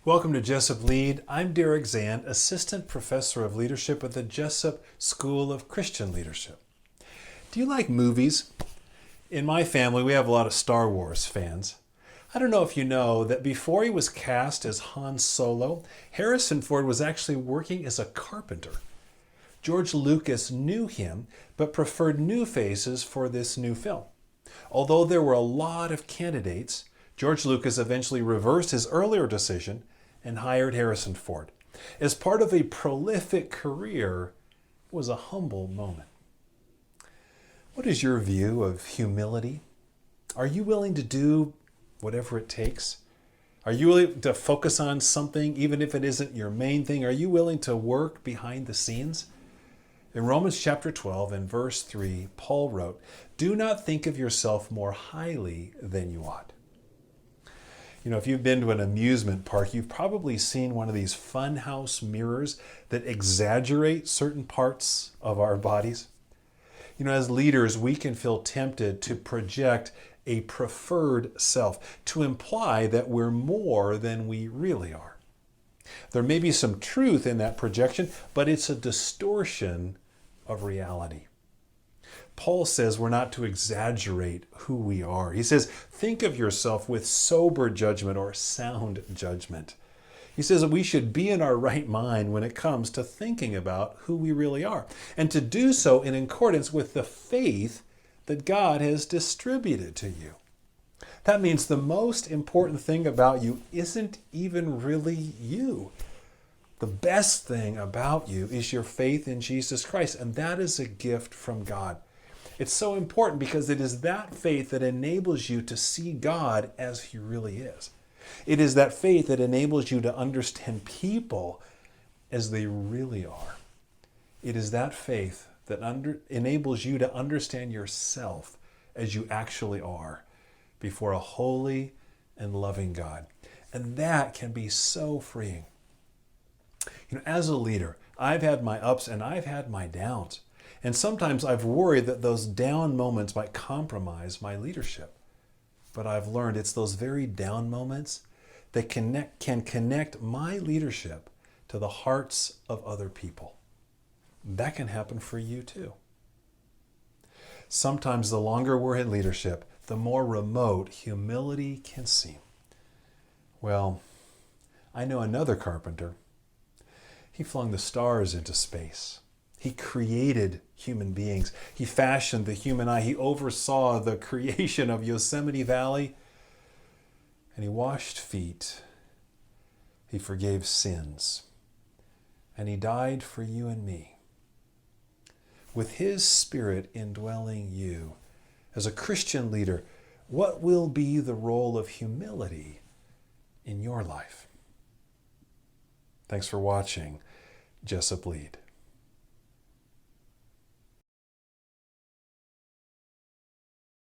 Welcome to jessupLEAD. I'm Zahnd, Assistant Professor of Leadership at the Jessup School of Christian Leadership. Do you like movies? In my family, we have a lot of Star Wars fans. I don't know if you know that before he was cast as Han Solo, Harrison Ford was actually working as a carpenter. George Lucas knew him, but preferred new faces for this new film. Although there were a lot of candidates, George Lucas eventually reversed his earlier decision and hired Harrison Ford. As part of a prolific career, it was a humble moment. What is your view of humility? Are you willing to do whatever it takes? Are you willing to focus on something even if it isn't your main thing? Are you willing to work behind the scenes? In Romans chapter 12 and verse 3, Paul wrote, "Do not think of yourself more highly than you ought." You know, if you've been to an amusement park, you've probably seen one of these funhouse mirrors that exaggerate certain parts of our bodies. You know, as leaders, we can feel tempted to project a preferred self, to imply that we're more than we really are. There may be some truth in that projection, but it's a distortion of reality. Paul says we're not to exaggerate who we are. He says, think of yourself with sober judgment or sound judgment. He says that we should be in our right mind when it comes to thinking about who we really are, and to do so in accordance with the faith that God has distributed to you. That means the most important thing about you isn't even really you. The best thing about you is your faith in Jesus Christ, and that is a gift from God. It's so important because it is that faith that enables you to see God as He really is. It is that faith that enables you to understand people as they really are. It is that faith that enables you to understand yourself as you actually are before a holy and loving God. And that can be so freeing. You know, as a leader, I've had my ups and I've had my downs. And sometimes I've worried that those down moments might compromise my leadership. But I've learned it's those very down moments that can connect my leadership to the hearts of other people. That can happen for you too. Sometimes the longer we're in leadership, the more remote humility can seem. Well, I know another carpenter. He flung the stars into space. He created human beings. He fashioned the human eye. He oversaw the creation of Yosemite Valley. And He washed feet. He forgave sins. And He died for you and me. With His Spirit indwelling you, as a Christian leader, what will be the role of humility in your life? Thanks for watching jessupLEAD.